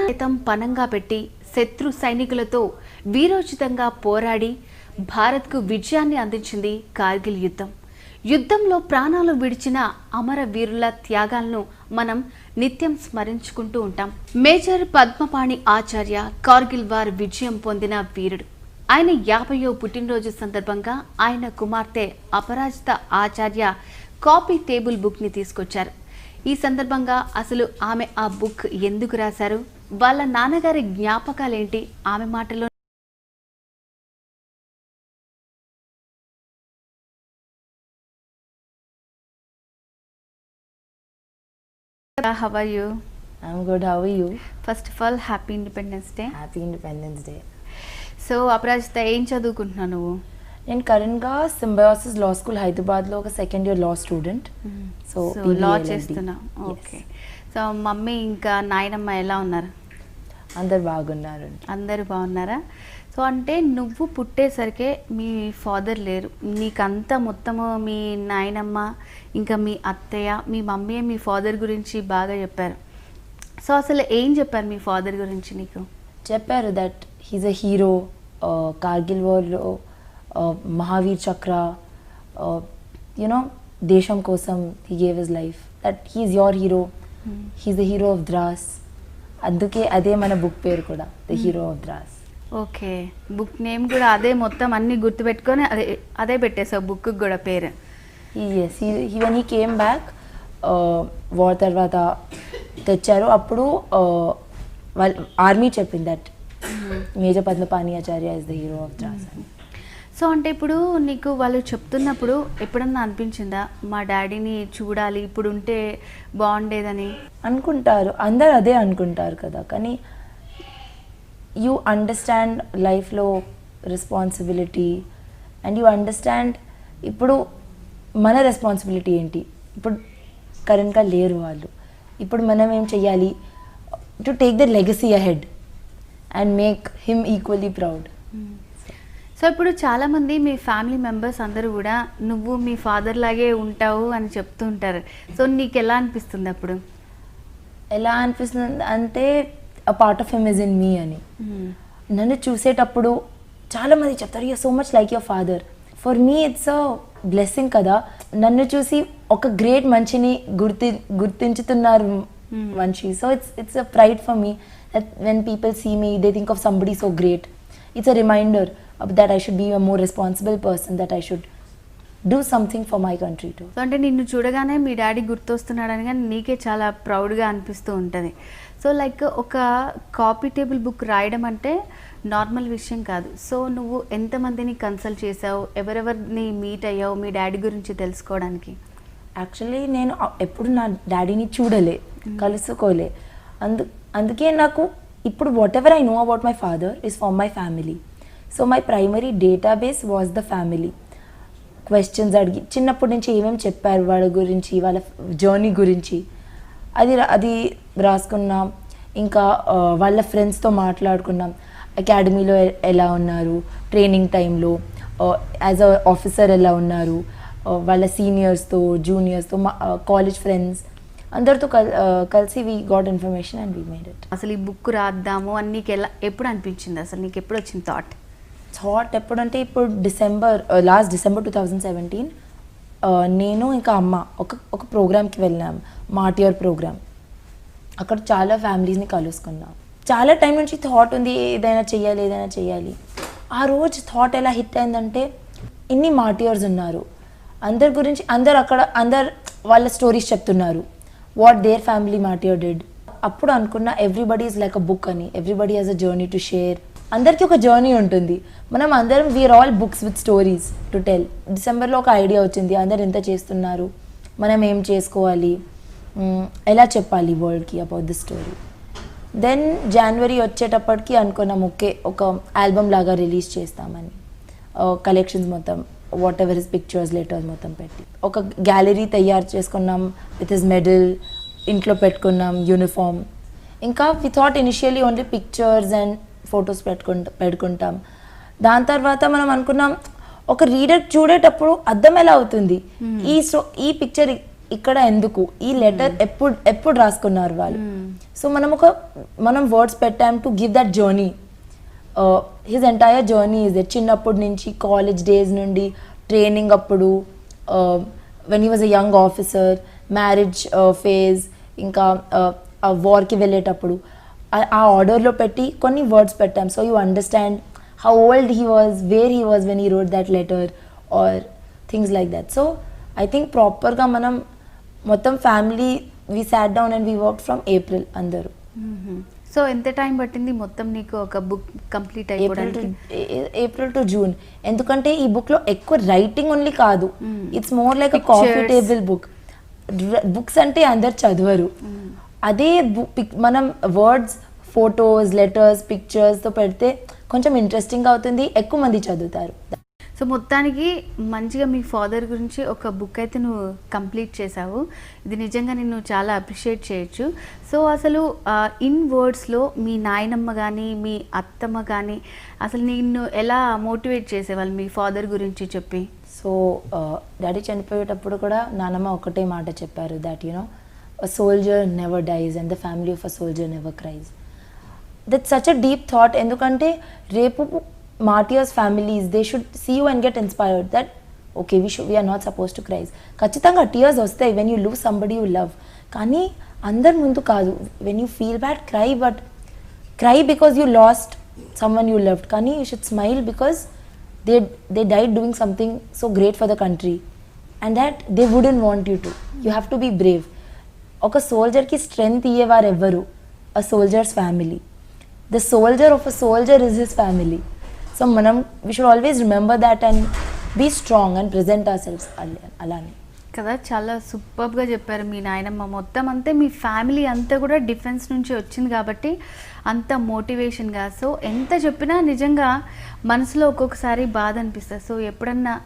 సైతం పనంగా పెట్టి శత్రు సైనికులతో వీరోచితంగా పోరాడి భారత్కు విజయాన్ని అందించింది కార్గిల్ యుద్ధం. యుద్ధంలో ప్రాణాలు విడిచిన అమర వీరుల త్యాగాలను మనం నిత్యం స్మరించుకుంటూ ఉంటాం. మేజర్ పద్మపాణి ఆచార్య కార్గిల్ వార్ విజయం పొందిన వీరుడు. ఆయన 50వ పుట్టినరోజు సందర్భంగా ఆయన కుమార్తె అపరాజిత ఆచార్య కాపీ టేబుల్ బుక్ ని తీసుకొచ్చారు. ఈ సందర్భంగా అసలు ఆమె ఆ బుక్ ఎందుకు రాశారు, వాళ్ళ నాన్నగారి జ్ఞాపకాలేంటి, ఆమె మాటలో. How are you? I'm good. How are you? First of all, Happy Independence Day. Happy Independence Day. So Aparajita, ఏం చదువుకుంటున్నావు నువ్వు? నేను కరెంట్గా సింబయోసిస్ లా స్కూల్ హైదరాబాద్లో ఒక second year law student. So law చేస్తున్నా. ఓకే. సో మమ్మీ ఇంకా నాయనమ్మ ఎలా ఉన్నారు? అందరు బాగున్నారు. అందరు బాగున్నారా? సో అంటే నువ్వు పుట్టేసరికి మీ ఫాదర్ లేరు, నీకంతా మొత్తము మీ నాయనమ్మ ఇంకా మీ అత్తయ్య మీ మమ్మీ మీ ఫాదర్ గురించి బాగా చెప్పారు. సో అసలు ఏం చెప్పారు మీ ఫాదర్ గురించి నీకు? చెప్పారు that he's a hero, Kargil వార్లో మహావీర్ చక్ర, యునో దేశం కోసం he gave his life, that he is your hero, he is the hero of Dras. అందుకే అదే మన బుక్ పేరు కూడా, the hero of Dras. Okay, book name కూడా అదే, మొత్తం అన్ని గుర్తుపెట్టుకొని అదే పెట్టేసావు బుక్ కూడా పేరు. Yes, when he came back war తర్వాత తెచ్చారు, అప్పుడు వాళ్ళ ఆర్మీ చెప్పింది that major Padmapani Acharya is the hero of Dras అని. సో అంటే ఇప్పుడు నీకు వాళ్ళు చెప్తున్నప్పుడు ఎప్పుడన్నా అనిపించిందా మా డాడీని చూడాలి, ఇప్పుడు ఉంటే బాగుండేదని? అనుకుంటారు, అందరు అదే అనుకుంటారు కదా, కానీ యూ అండర్స్టాండ్ లైఫ్లో రెస్పాన్సిబిలిటీ అండ్ యూ అండర్స్టాండ్ ఇప్పుడు మన రెస్పాన్సిబిలిటీ ఏంటి. ఇప్పుడు కరెంట్గా లేరు వాళ్ళు, ఇప్పుడు మనం ఏం చెయ్యాలి to take the legacy ahead and make him equally proud. So ఇప్పుడు చాలామంది మీ ఫ్యామిలీ మెంబర్స్ అందరూ కూడా నువ్వు మీ ఫాదర్ లాగే ఉంటావు అని చెప్తూ ఉంటారు. సో నీకు ఎలా అనిపిస్తుంది అప్పుడు? ఎలా అనిపిస్తుంది అంటే a part of him is in me అని. నన్ను చూసేటప్పుడు చాలామంది చెప్తారు you so much like your father. For me it's a blessing కదా, నన్ను చూసి ఒక గ్రేట్ మనిషిని గుర్తించుతున్నారు మనిషి. So it's a pride for me that when people see me they think of somebody so great. It's a reminder that I should be a more responsible person, that I should do something for my country too. So అంటే నిన్ను చూడగానే మీ daddy గుర్తొస్తున్నాడని కానీ నీకే చాలా ప్రౌడ్గా అనిపిస్తూ ఉంటుంది. So like ఒక కాపీ టేబుల్ బుక్ రాయడం అంటే నార్మల్ విషయం కాదు. సో నువ్వు ఎంతమందిని కన్సల్ట్ చేసావు, ఎవరెవరిని మీట్ అయ్యావు మీ డాడీ గురించి తెలుసుకోవడానికి? యాక్చువల్లీ నేను ఎప్పుడు నా డాడీని చూడలే, కలుసుకోలే. అందుకే నాకు ఇప్పుడు what ever I know about my father is from my family. So my primary database was the family. Questions అడిగి చిన్నప్పటి నుంచి ఏమేమి చెప్పారు వాళ్ళ గురించి, వాళ్ళ జర్నీ గురించి అది రాసుకున్నాం. ఇంకా వాళ్ళ ఫ్రెండ్స్తో మాట్లాడుకున్నాం, అకాడమీలో ఎలా ఉన్నారు, ట్రైనింగ్ టైంలో యాజ్ అ ఆఫీసర్ ఎలా ఉన్నారు, వాళ్ళ సీనియర్స్తో జూనియర్స్తో కాలేజ్ ఫ్రెండ్స్ అందరితో కలిసి we got information and we made it. అసలు ఈ బుక్ రాద్దాము అని నీకు ఎప్పుడు అనిపించింది? అసలు నీకు ఎప్పుడు వచ్చింది థాట్ ఎప్పుడంటే ఇప్పుడు లాస్ట్ డిసెంబర్ 2017 నేను ఇంకా అమ్మ ఒక ప్రోగ్రామ్కి వెళ్ళాం, మాటియర్ ప్రోగ్రామ్. అక్కడ చాలా ఫ్యామిలీస్ని కలుసుకున్నాం. చాలా టైం నుంచి థాట్ ఉంది ఏదైనా చెయ్యాలి. ఆ రోజు థాట్ ఎలా హిట్ అయిందంటే ఇన్ని మాటియర్స్ ఉన్నారు, అందరి గురించి అందరు వాళ్ళ స్టోరీస్ చెప్తున్నారు, what their family martyr did. అప్పుడు అనుకున్నా everybody is like a book అని, everybody has a journey to share. అందరికీ ఒక జర్నీ ఉంటుంది, మనం అందరం we are all books with stories to tell. డిసెంబర్లో ఒక ఐడియా వచ్చింది, అందరు ఎంత చేస్తున్నారు, మనం ఏం చేసుకోవాలి, ఎలా చెప్పాలి వరల్డ్కి అబౌట్ ది స్టోరీ. దెన్ జనవరి వచ్చేటప్పటికి అనుకున్నాం ఓకే ఒక ఆల్బమ్ లాగా రిలీజ్ చేస్తామని. కలెక్షన్స్ మొత్తం what ever his pictures letters మొత్తం పెట్టి ఒక గ్యాలరీ తయారు చేసుకున్నాం విత్ హిస్ మెడల్, ఇంట్లో పెట్టుకున్నాం యూనిఫామ్. ఇంకా we thought initially only pictures and photos పెట్టుకుంటాం. దాని తర్వాత మనం అనుకున్నాం ఒక రీడర్ చూడేటప్పుడు అర్థం ఎలా అవుతుంది, ఈ పిక్చర్ ఇక్కడ ఎందుకు, ఈ లెటర్ ఎప్పుడు రాసుకున్నారు వాళ్ళు. సో మనం వర్డ్స్ పెట్టాం to give that journey. His entire journey is it. చిన్నప్పటి నుంచి కాలేజ్ డేస్ నుండి, ట్రైనింగ్ అప్పుడు, when he was a young officer, marriage phase, ఇంకా వార్కి వెళ్ళేటప్పుడు ఆ ఆర్డర్లో పెట్టి కొన్ని వర్డ్స్ పెట్టాం. So you understand how old he was, where he was when he wrote that letter or things like that. So I think ప్రాపర్గా మనం మొత్తం family we sat down and we work from April అందరూ. So ఎంత time పట్టింది మొత్తం నీకు ఒక book complete అయిపోవడానికి? April to June. ఎందుకంటే ఈ బుక్ లో ఎక్కువ రైటింగ్ ఓన్లీ కాదు, it's more like a coffee table book. Books అంటే అందరు చదవరు, అదే మనం వర్డ్స్, ఫొటోస్, లెటర్స్, పిక్చర్స్తో పెడితే కొంచెం ఇంట్రెస్టింగ్ అవుతుంది, ఎక్కువ మంది చదువుతారు. సో మొత్తానికి మంచిగా మీ ఫాదర్ గురించి ఒక బుక్ అయితే నువ్వు కంప్లీట్ చేసావు. ఇది నిజంగా నిన్ను చాలా అప్రిషియేట్ చేయొచ్చు. సో అసలు ఇన్ వర్డ్స్లో మీ నాయనమ్మ కానీ మీ అత్తమ్మ కానీ అసలు నిన్ను ఎలా మోటివేట్ చేసేవాళ్ళు మీ ఫాదర్ గురించి చెప్పి? సో డాడీ చనిపోయేటప్పుడు కూడా నానమ్మ ఒకటే మాట చెప్పారు, that you know a soldier never dies and the family of a soldier never cries. That's such a deep thought. ఎందుకంటే రేపు martyrs families, they should see you and get inspired that okay, we are not supposed to cry. ఖచ్చితంగా tears వస్తాయి when you lose somebody you love, కానీ అందరి ముందు కాదు. when you feel bad, cry because you lost someone you loved, కానీ you should smile because they died doing something so great for the country and that they wouldn't want you to. You have to be brave. ఒక సోల్జర్కి strength ఇయ్యేవారు ఎవ్వరు? A soldier's family. The soldier of a soldier is his family. So we should always remember that and be strong and present ourselves. అలానే కదా, చాలా సూపర్గా చెప్పారు మీ నాయనమ్మ. మొత్తం అంతే మీ ఫ్యామిలీ అంతా కూడా డిఫెన్స్ నుంచి వచ్చింది కాబట్టి అంత మోటివేషన్గా. సో ఎంత చెప్పినా నిజంగా మనసులో ఒక్కొక్కసారి బాధ అనిపిస్తుంది. సో ఎప్పుడన్నా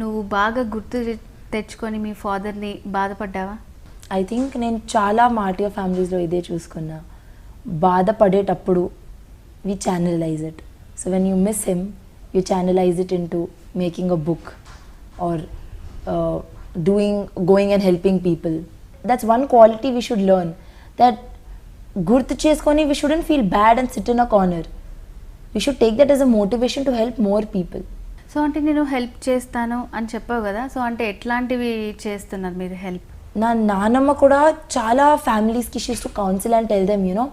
నువ్వు బాగా గుర్తు తెచ్చుకొని మీ ఫాదర్ని బాధపడ్డావా? ఐ థింక్ నేను చాలా మార్టియర్ ఫ్యామిలీస్లో ఇదే చూసుకున్నా. బాధపడేటప్పుడు we channelise it. So when you miss him, you channelise it into making a book or going and helping people. That's one quality we should learn, that గుర్తు చేసుకొని we shouldn't feel bad and sit in a corner. We should take that as a motivation to help more people. So అంటే నేను help చేస్తాను అని చెప్పావు కదా, so అంటే ఎట్లాంటివి చేస్తున్నారు మీరు హెల్ప్? నా నానమ్మ కూడా చాలా ఫ్యామిలీస్కి she's to counsel and tell them, you know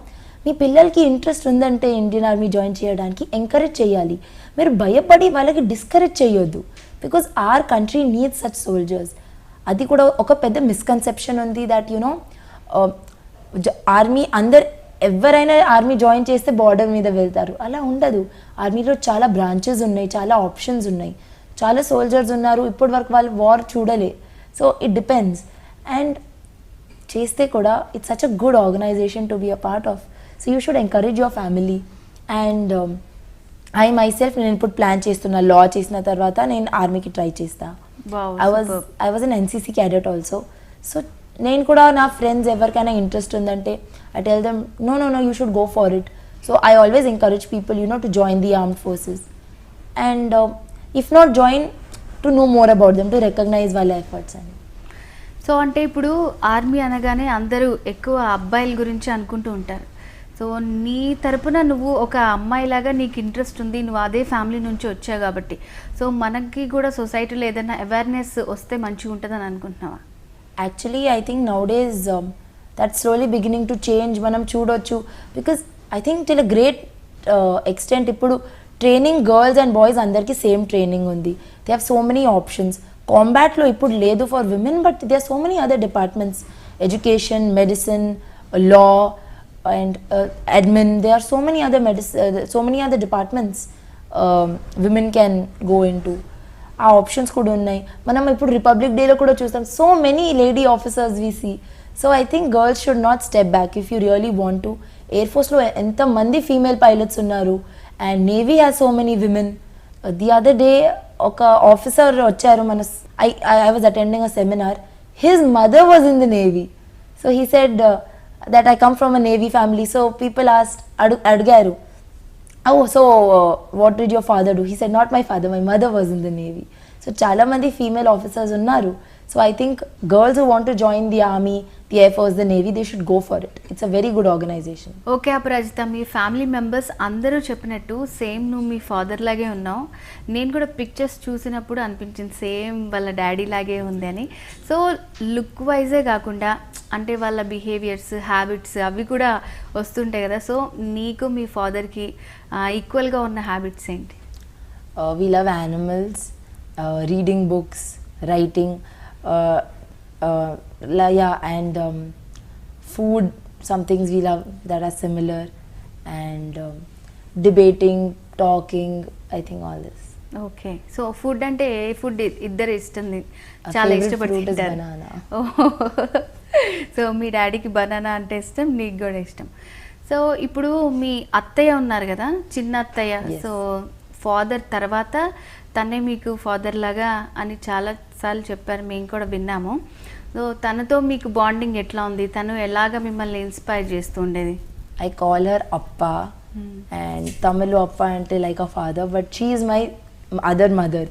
మీ పిల్లలకి ఇంట్రెస్ట్ ఉందంటే ఇండియన్ ఆర్మీ జాయిన్ చేయడానికి ఎంకరేజ్ చేయాలి. మీరు భయపడి వాళ్ళకి డిస్కరేజ్ చేయొద్దు, because our country needs such soldiers. అది కూడా ఒక పెద్ద మిస్కన్సెప్షన్ ఉంది దట్ యూనో ఆర్మీ ఎవరైనా ఆర్మీ జాయిన్ చేస్తే బార్డర్ మీద వెళ్తారు. అలా ఉండదు. ఆర్మీలో చాలా బ్రాంచెస్ ఉన్నాయి, చాలా ఆప్షన్స్ ఉన్నాయి, చాలా సోల్జర్స్ ఉన్నారు. ఇప్పటి వరకు వాళ్ళు వార్ చూడలే. So it depends. అండ్ చేస్తే కూడా it's such a good organisation to be a part of. So you should encourage your family. And I myself నేను ఇప్పుడు ప్లాన్ చేస్తున్నా, లా చేసిన తర్వాత నేను ఆర్మీకి ట్రై చేస్తా. I was an NCC cadet also. So నేను కూడా నా ఫ్రెండ్స్ ఎవరికైనా ఇంట్రెస్ట్ ఉందంటే I tell them, no, you should go for it. So I always encourage people, to join the armed forces. And if not join, to know more about them, to recognize వాళ్ళ efforts. So అంటే ఇప్పుడు army అనగానే అందరూ ఎక్కువ అబ్బాయిల గురించి అనుకుంటూ ఉంటారు. సో నీ తరపున నువ్వు ఒక అమ్మాయిలాగా నీకు ఇంట్రెస్ట్ ఉంది, నువ్వు అదే ఫ్యామిలీ నుంచి వచ్చావు కాబట్టి, సో మనకి కూడా సొసైటీలో ఏదైనా అవేర్నెస్ వస్తే మంచిగా ఉంటుందని అనుకుంటున్నావా? Actually, I think nowadays that's slowly beginning to change. మనం చూడొచ్చు, because I think till a great extent ఇప్పుడు ట్రైనింగ్ గర్ల్స్ అండ్ బాయ్స్ అందరికీ సేమ్ ట్రైనింగ్ ఉంది. They have so many options. కాంబాట్లో ఇప్పుడు లేదు for women, but they are so many other departments, education, medicine, law and admin. They are so many other departments women can go into. ఆ options కూడా ఉన్నాయి. మనం ఇప్పుడు republic డేలో కూడా చూస్తాం, so many lady officers we see. So I think girls should not step back if you really want to. Air ఫోర్స్లో ఎంతమంది ఫీమేల్ పైలట్స్ ఉన్నారు, and navy has so many women. The other day ఒక officer వచ్చారు మన, I was attending a seminar. His mother was in the navy. So he said that I come from a navy family. So people అడిగారు, oh, so what did your father do? He said, not my father, my mother was in the Navy. So చాలామంది female officers ఉన్నారు. So I think girls who want to join the army, the air force, the navy, they should go for it. It's a very good organisation. Okay Aparajita, మీ family members అందరూ చెప్పినట్టు same నువ్వు మీ father లాగే ఉన్నావు. నేను కూడా pictures చూసినప్పుడు అనిపించింది సేమ్ వాళ్ళ డాడీ లాగే ఉంది అని. సో లుక్ వైజే కాకుండా అంటే వాళ్ళ బిహేవియర్స్, హ్యాబిట్స్ అవి కూడా వస్తుంటాయి కదా. సో నీకు మీ ఫాదర్కి ఈక్వల్గా ఉన్న హ్యాబిట్స్ ఏంటి? We love animals, reading books, writing, and food. Some things we love that are similar, and debating, talking. I think all this. Okay, so food అంటే ఏ ఫుడ్ ఇద్దరు ఇష్టం, Our చాలా favorite ఇష్టపడి fruit is తింటారు. banana. So మీ డాడీకి banana అంటే ఇష్టం, నీకు కూడా ఇష్టం. సో ఇప్పుడు మీ అత్తయ్య ఉన్నారు కదా, చిన్న అత్తయ్య. Yes. సో ఫాదర్ తర్వాత తనే మీకు ఫాదర్ లాగా అని చాలాసార్లు చెప్పారు, మేము కూడా విన్నాము. సో తనతో మీకు బాండింగ్ ఎట్లా ఉంది? తను ఎలాగ మిమ్మల్ని ఇన్స్పైర్ చేస్తూ ఉండేది? I call her Appa, and Tamilu Appa ante like a father, but she is my other mother.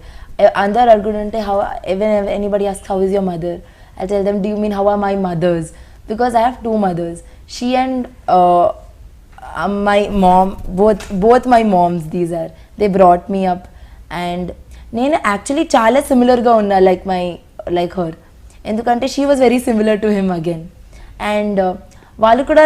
Andar argudante how even anybody asks how is your mother, I tell them, do you mean how are my mothers? Because I have two mothers. She and my mom, both my moms, these are, they brought me up, and నేను actually చాలా సిమిలర్గా ఉన్నా like her, ఎందుకంటే she was very similar to him again. And వాళ్ళు కూడా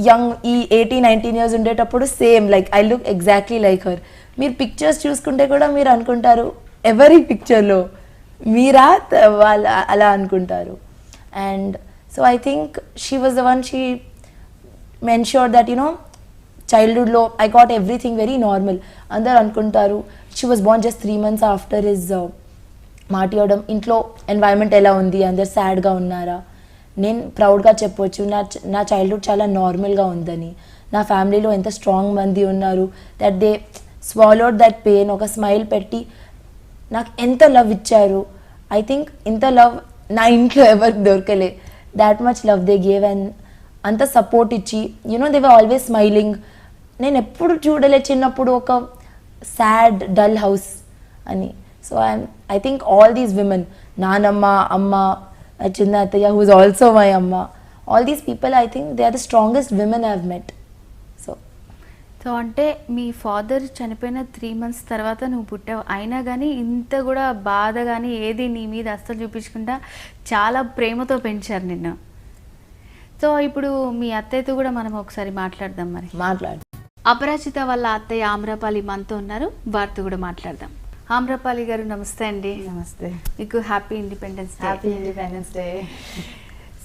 young ఈ 18-19 years ఉండేటప్పుడు same like I look exactly like her. మీరు పిక్చర్స్ చూసుకుంటే కూడా మీరు అనుకుంటారు ఎవరి పిక్చర్లో మీరా వాళ్ళ అలా అనుకుంటారు. And so I think she was the one, she made sure that చైల్డ్హుడ్లో I got everything very normal. అందరు అనుకుంటారు she was born just 3 months after his మాటియడం. ఇంట్లో ఎన్వైరన్మెంట్ ఎలా ఉంది, అందరు సాడ్గా ఉన్నారా? నేను ప్రౌడ్గా చెప్పొచ్చు నా చైల్డ్హుడ్ చాలా నార్మల్గా ఉందని. నా ఫ్యామిలీలో ఎంత స్ట్రాంగ్ మంది ఉన్నారు that they swallowed that pain, ఒక స్మైల్ పెట్టి నాకు ఎంత లవ్ ఇచ్చారు. ఐ థింక్ ఇంత లవ్ నా ఇంట్లో ఎవరికి దొరకలే. That much love they gave, and అంత సపోర్ట్ ఇచ్చి దే వర్ ఆల్వేస్ స్మైలింగ్. నేను ఎప్పుడు చూడలే చిన్నప్పుడు ఒక సాడ్ డల్ హౌస్ అని. So I think all these women, నానమ్మ, అమ్మ, చిన్న అత్తయ్య who is also my amma, all these people I think they are the strongest women I have met. So అంటే మీ ఫాదర్ చనిపోయిన 3 months తర్వాత నువ్వు పుట్టావు, అయినా కానీ ఇంత కూడా బాధ కానీ ఏది నీ మీద అస్సలు చూపించకుండా చాలా ప్రేమతో పెంచారు నిన్ను. సో ఇప్పుడు మీ అత్తయ్యతో కూడా మనం ఒకసారి మాట్లాడదాం. మరి మాట్లాడు. అపరాజిత వాళ్ళ అత్తయ్య ఆమ్రపాలి మనతో ఉన్నారు, వారితో కూడా మాట్లాడదాం. ఆమ్రపాలి గారు నమస్తే అండి. నమస్తే. మీకు happy independence day. Happy independence day.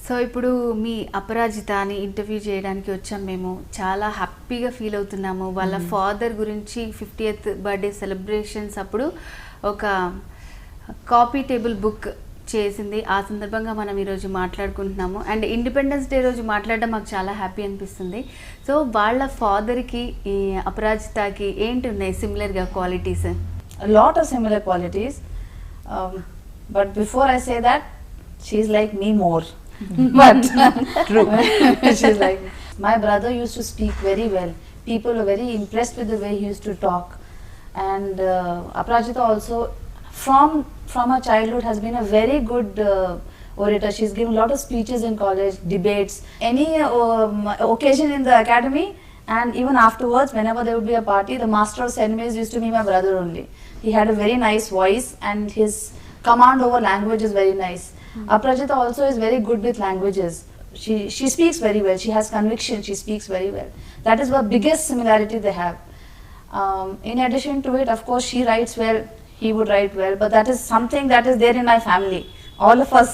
So ఇప్పుడు మీ అపరాజితని ఇంటర్వ్యూ చేయడానికి వచ్చాం మేము. చాలా హ్యాపీగా ఫీల్ అవుతున్నాము. వాళ్ళ ఫాదర్ గురించి 50th బర్త్డే సెలబ్రేషన్స్ అప్పుడు ఒక కాపీ టేబుల్ బుక్ చేసింది. ఆ సందర్భంగా మనం ఈరోజు మాట్లాడుకుంటున్నాము. అండ్ ఇండిపెండెన్స్ డే రోజు మాట్లాడడం మాకు చాలా హ్యాపీ అనిపిస్తుంది. సో వాళ్ళ ఫాదర్కి ఈ అపరాజితకి ఏంటి ఉన్నాయి సిమిలర్గా qualities? A lot of similar qualities, but before I say that, she's like me more. But true, she's like my brother used to speak very well. People were very impressed with the way he used to talk, and Aparajita also from her childhood has been a very good orator. She's given a lot of speeches in college, debates, any occasion in the academy. And even afterwards, whenever there would be a party, the master of ceremonies used to be my brother only. He had a very nice voice, and his command over language is very nice. Aparajita also is very good with languages. She speaks very well. She has conviction. She speaks very well. That is the biggest similarity they have. In addition to it, of course, she writes well. He would write well, but that is something that is there in my family. All of us,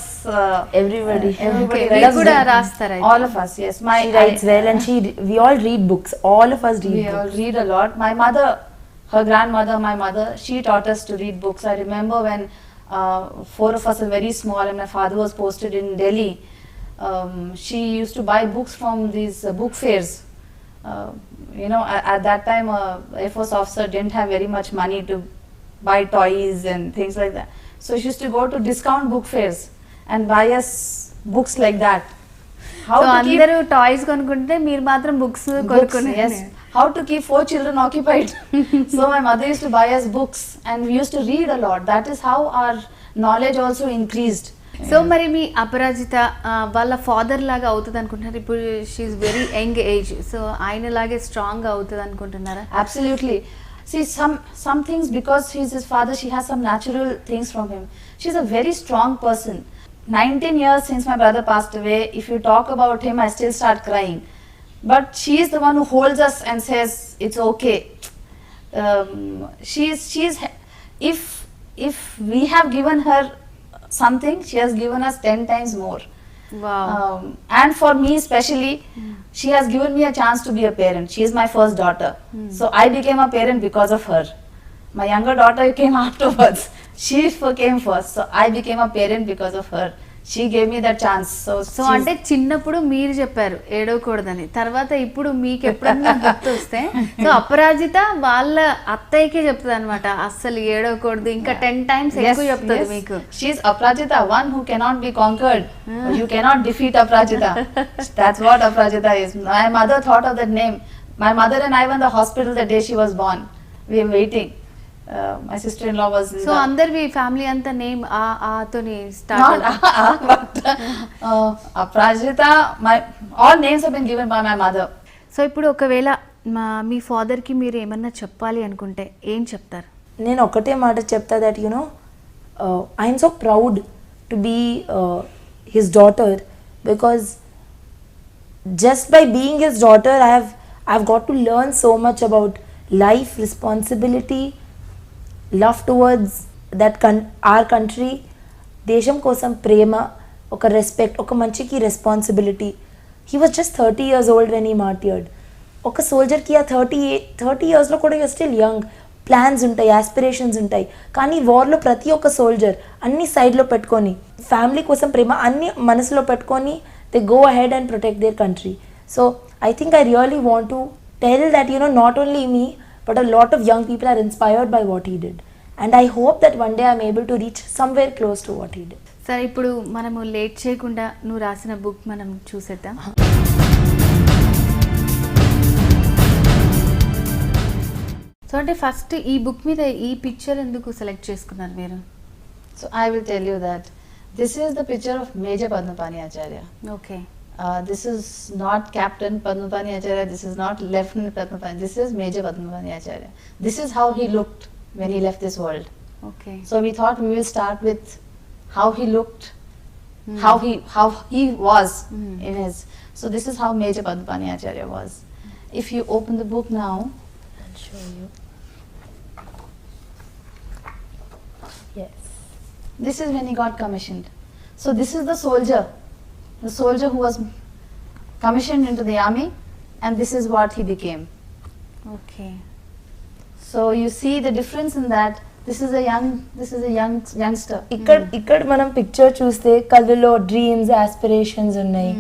Everybody Okay, writes కూడా well. రాస్తారా? all of us, yes. She writes well, and we all read books. All of us read We books. all read a lot. My mother, her grandmother, my mother, she taught us to read books. I remember when 4 of us were very small and my father was posted in Delhi. She used to buy books from these book fairs. At that time, Air Force officer didn't have very much money to buy toys and things like that. So she used to go to discount book fairs and buy us books like that. So అందరూ toys కొనుక్కుంటే మీరు మాత్రం books కొనుక్కునే. Yes. how to keep 4 children occupied. So my mother used to buy us books and we used to read a lot. That is how our knowledge also increased. So మరి మీ అపరాజిత వాళ్ళ father లాగా అవుతుంది అనుకుంటున్నారు ఇప్పుడు she very young age so ఆయన లాగే strong గా అవుతుంది అనుకుంటున్నారా Absolutely. See, some things, because he's his father, she has some natural things from him. She's a very strong person. 19 years since my brother passed away, if you talk about him, I still start crying. But she is the one who holds us and says, it's okay. If we have given her something, she has given us 10 times more. Wow And for me especially, she has given me a chance to be a parent. She is my first daughter. So I became a parent because of her. My younger daughter came afterwards. She came first. So I became a parent because of her. She gave me that chance. So she's- అంటే చిన్నప్పుడు మీరు చెప్పారు ఏడవకూడదని తర్వాత ఇప్పుడు మీకు ఎప్పుడన్నా గుర్తు వస్తే సో అపరాజిత వాళ్ళ అత్తయ్యకే చెప్తుంది అనమాట అస్సలు ఏడవకూడదు ఇంకా 10 టైమ్స్ ఎక్కువ చెప్తుంది మీకు She's Aprajita, one who cannot be conquered. You cannot defeat Aprajita. That's what Aprajita is. My mother thought of that name. My mother and I were in the hospital the day she was born. We were waiting. My sister-in-law was in so the- అందరి family అంతా name ఆతోని not start but Aprajita, all names have been given by my mother. So ఇప్పుడు ఒకవేళ మీ father కి మీరు ఏమన్నా చెప్పాలి అనుకుంటే ఏం చెప్తారు నేను ఒకటే మాట చెప్తా that you know I'm so proud to be his daughter because just by being his daughter I've got to learn so much about life, responsibility, love towards our country, దేశం కోసం ప్రేమ, ఒక రెస్పెక్ట్, ఒక మంచికి responsibility. He was just 30 years old when he martyred. ఒక సోల్జర్కి ఆ 30 yearsలో కూడా you still young, plans ఉంటాయి, aspirations ఉంటాయి. కానీ వార్లో ప్రతి ఒక్క సోల్జర్ అన్ని సైడ్లో పెట్టుకొని ఫ్యామిలీ కోసం ప్రేమ అన్ని మనసులో పెట్టుకొని they go ahead and protect there country. So I think I really want to tell that not only me but a lot of young people are inspired by what he did, and I hope that one day I'm able to reach somewhere close to what he did. సరే ఇప్పుడు మనము late చేయకుండా నువ్వు రాసిన book మనం చూసేద్దాం so అంటే first ఈ బుక్ మీద ఈ పిక్చర్ ఎందుకు సెలెక్ట్ చేసుకున్నారు మీరు So I will tell you that this is the picture of Major Padmapani Acharya. Okay This is not Captain Padmapani Acharya, this is not Lieutenant Padmapani, this is Major Padmapani Acharya. This is how he looked when he left this world. Okay So we thought we will start with how he looked, how he was in his. So this is how Major Padmapani Acharya was. If you open the book now, I'll show you. Yes. this is when he got commissioned. So this is the soldier who was commissioned into the army, and this is what he became. Okay So you see the difference in that. This is a youngster. ఇక్కడ మనం picture చూస్తే కళ్ళలో dreams, aspirations ఉన్నాయి,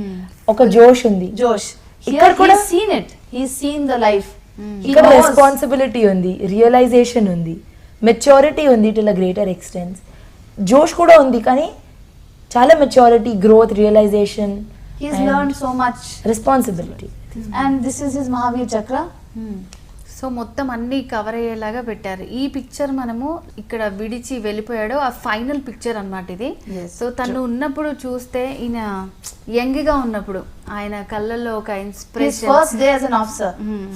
ఒక జోష్ ఉంది. Josh. ఇక్కడ Here కూడా- he's seen it. He's seen the life. He ఇక్కడ knows. రెస్పాన్సిబిలిటీ ఉంది, రియలైజేషన్ ఉంది, మెచ్యూరిటీ ఉంది టు అ గ్రేటర్ ఎక్స్టెంట్. జోష్ కూడా ఉంది కానీ చాలా maturity, growth, realization, He's learned so much. Responsibility. And this is his Mahavir Chakra. So మొత్తం అన్ని కవర్ అయ్యేలాగా పెట్టారు. ఈ పిక్చర్ మనము ఇక్కడ విడిచి వెళ్ళిపోయాడు ఆ ఫైనల్ పిక్చర్ అన్నమాట ఇది. Yes, సో తను ఉన్నప్పుడు చూస్తే ఈయన యంగ్ గా ఉన్నప్పుడు ఆయన కళ్ళల్లో ఒక His inspiration first day as an officer.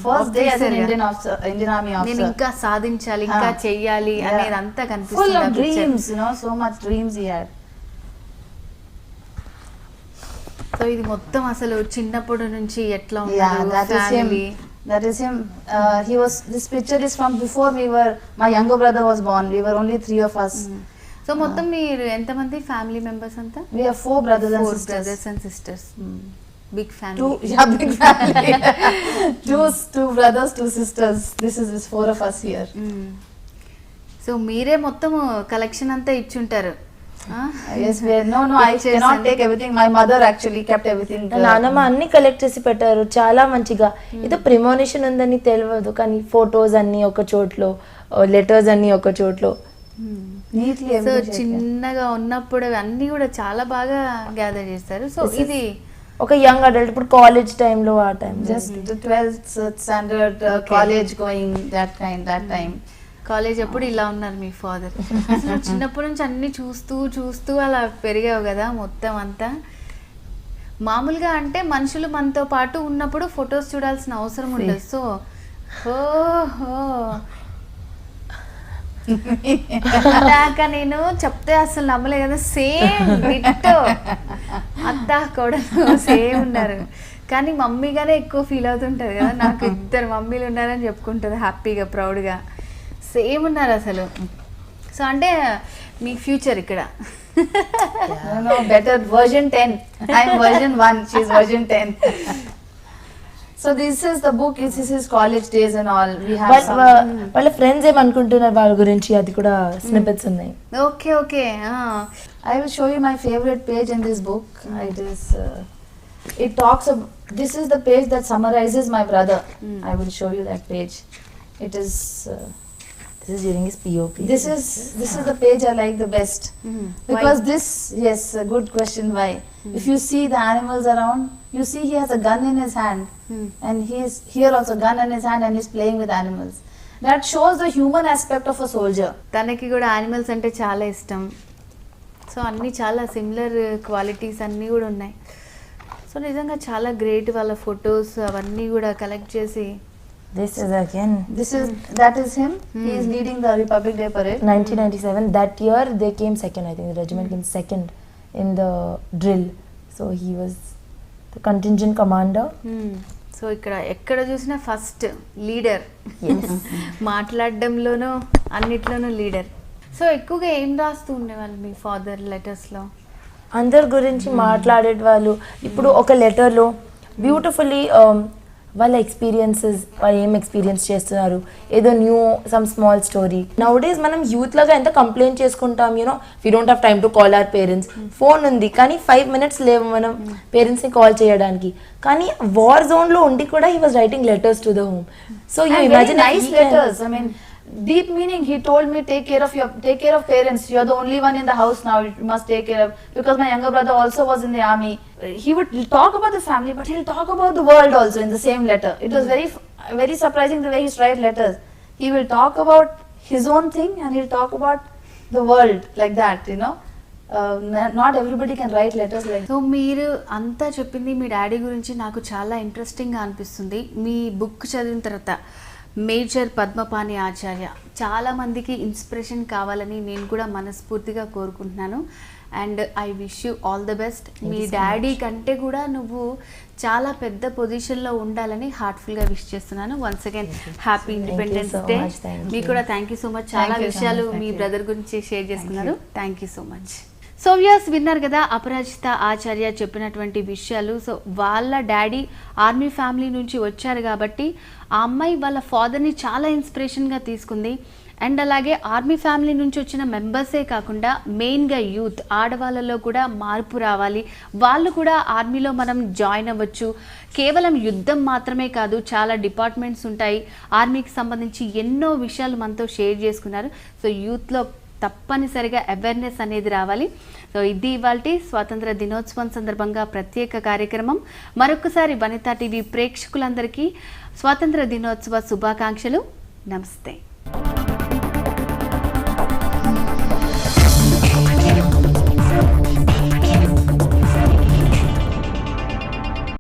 First day as an Officer, yeah. Indian officer, Indian Army నేను officer. ఇంకా సాధించాలి ఇంకా Ah. చెయ్యాలి Yeah. అనేది అంతా Full కనిపిస్తుంది of ఆ picture. dreams, so much dreams he had. So ఇది మొత్తం అసలు చిన్నప్పటి నుంచి ఎట్లా Yeah, ఉన్నారు that is family him. That is him. This picture is from before my younger brother was born. We were only 3 of us. So మొత్తం మీరు ఎంతమంది ఫ్యామిలీ మెంబర్స్ అంతా We have 4 brothers and 4 sisters. brothers and sisters big family 2, yeah, big family. two brothers, 2 sisters. This is 4 of us here. So మీరే మొత్తం collection అంతా ఇచ్చుంటారు Yes, I Pictures cannot and- take everything. My mother actually kept everything. నా నాన్నమ్మ అన్ని collect చేసి పెట్టారు చాలా మంచిగా. ఏదో ప్రిమోనిషన్ ఉందని తెలియదు కానీ ఫొటోస్ అన్ని ఒక చోట్లో, లెటర్స్ అన్ని ఒక చోట్లో. Neatly so everything. చిన్నగా ఉన్నప్పుడు అన్ని కూడా చాలా బాగా గ్యాదర్ చేస్తారు. సో ఇది ఒక యంగ్ అడల్ట్ ఇప్పుడు కాలేజ్ టైంలో ఆ time Just the 12th standard, college going, that time. College అప్పుడు ఇలా ఉన్నారు మీ ఫాదర్. అసలు చిన్నప్పటి నుంచి అన్ని చూస్తూ చూస్తూ అలా పెరిగావు కదా మొత్తం అంతా. మామూలుగా అంటే మనుషులు మనతో పాటు ఉన్నప్పుడు ఫొటోస్ చూడాల్సిన అవసరం ఉండదు. సో ఓహో ఇందాక నేను చెప్తే అసలు నమ్మలే కదా, సేమ్ డిట్టో అత్త కోడలు సేమ్ ఉన్నారు. కానీ మమ్మీగానే ఎక్కువ ఫీల్ అవుతుంటది కదా, నాకు ఇద్దరు మమ్మీలు ఉన్నారని చెప్పుకుంటుంది హ్యాపీగా ప్రౌడ్గా. సేమ్ ఉన్నారు అసలు. సో అంటే మీ ఫ్యూచర్ ఇక్కడ. No, better version 10. I'm version 1. She's version 10. So this is the book. This is his college days and all. We have some. వాళ్ళ ఫ్రెండ్స్ ఏమనుకుంటున్నారు వాళ్ళ గురించి, అది కూడా స్నిపెట్స్ ఉన్నాయి. Okay okay. I will show you my favorite page in this book. It is. It talks about. This is the page that summarizes my brother. I will show you that page. It is. This is during his POP. This is the page I like the best. Because this, yes, a good question. Why? If you see the animals around, you see he has a gun in his hand, and he is here also gun in his hand, and he's playing with animals. That shows the human aspect of a soldier. తనకి కూడా animals అంటే చాలా ఇష్టం. So అన్నీ చాలా similar qualities అన్నీ కూడా ఉన్నాయి. సో నిజంగా చాలా గ్రేట్. వాళ్ళ ఫొటోస్ అవన్నీ కూడా కలెక్ట్ చేసి. This is again That is him. He is leading the Republic Day parade. 1997. That year they came second. I think the regiment came second in the drill. So he was the contingent commander. So ఇక్కడ ఎక్కడ చూసినా first leader. మాట్లాడడంలోనూ అన్నిట్లోనూ leader. So ఎక్కువగా ఏం రాస్తూ ఉండేవాళ్ళు మీ father లెటర్స్లో? అందరి గురించి మాట్లాడేటి వాళ్ళు. ఇప్పుడు ఒక లెటర్లో బ్యూటిఫుల్లీ వాళ్ళ ఎక్స్పీరియన్సెస్, వాళ్ళు ఏం ఎక్స్పీరియన్స్ చేస్తున్నారు, ఏదో new some small story. Now days మనం యూత్ లాగా ఎంత కంప్లైంట్ చేసుకుంటాం, you know we don't have time to call our parents. Phone ఉంది కానీ 5 minutes లేవు మనం పేరెంట్స్ని కాల్ చేయడానికి. కానీ వార్ జోన్లో ఉండి కూడా he was writing letters to the home. So you imagine nice letters. I mean, deep meaning. He told me, take care of parents. You're the only one in the house now. You must take care of, because my younger brother also was in the army. He would talk about the family, but he'll talk about the world also in the same letter. It was very surprising the way he writes letters. He will talk about his own thing and he'll talk about the world like that, you know. Not everybody can write letters like that. So మీరు అంతా చెప్పింది మీ daddy గురించి నాకు చాలా ఇంట్రెస్టింగ్గా అనిపిస్తుంది. మీ book చదివిన తర్వాత మేజర్ పద్మపాణి ఆచార్య చాలామందికి ఇన్స్పిరేషన్ కావాలని నేను కూడా మనస్ఫూర్తిగా కోరుకుంటున్నాను. And I wish you all the best. Me daddy కంటే కూడా నువ్వు చాలా పెద్ద పొజిషన్లో ఉండాలని హార్ట్ఫుల్గా విష్ చేస్తున్నాను. Once again happy independence day. మీకు కూడా థ్యాంక్ యూ సో మచ్. చాలా విషయాలు మీ బ్రదర్ గురించి షేర్ చేసుకున్నారు. Thank you so much. So viewers విన్నారు కదా అపరాజిత ఆచార్య చెప్పినటువంటి విషయాలు. సో వాళ్ళ డాడీ ఆర్మీ ఫ్యామిలీ నుంచి వచ్చారు కాబట్టి ఆ అమ్మాయి వాళ్ళ ఫాదర్ని చాలా ఇన్స్పిరేషన్గా తీసుకుంది. అండ్ అలాగే ఆర్మీ ఫ్యామిలీ నుంచి వచ్చిన మెంబర్సే కాకుండా మెయిన్గా యూత్, ఆడవాళ్ళలో కూడా మార్పు రావాలి, వాళ్ళు కూడా ఆర్మీలో మనం జాయిన్ అవ్వచ్చు. కేవలం యుద్ధం మాత్రమే కాదు, చాలా డిపార్ట్మెంట్స్ ఉంటాయి. ఆర్మీకి సంబంధించి ఎన్నో విషయాలు మనతో షేర్ చేసుకున్నారు. సో యూత్లో తప్పనిసరిగా అవేర్నెస్ అనేది రావాలి. సో ఇది ఇవాల్టి స్వాతంత్ర దినోత్సవం సందర్భంగా ప్రత్యేక కార్యక్రమం. మరొకసారి వనితా టీవీ ప్రేక్షకులందరికీ స్వాతంత్ర దినోత్సవ శుభాకాంక్షలు. నమస్తే.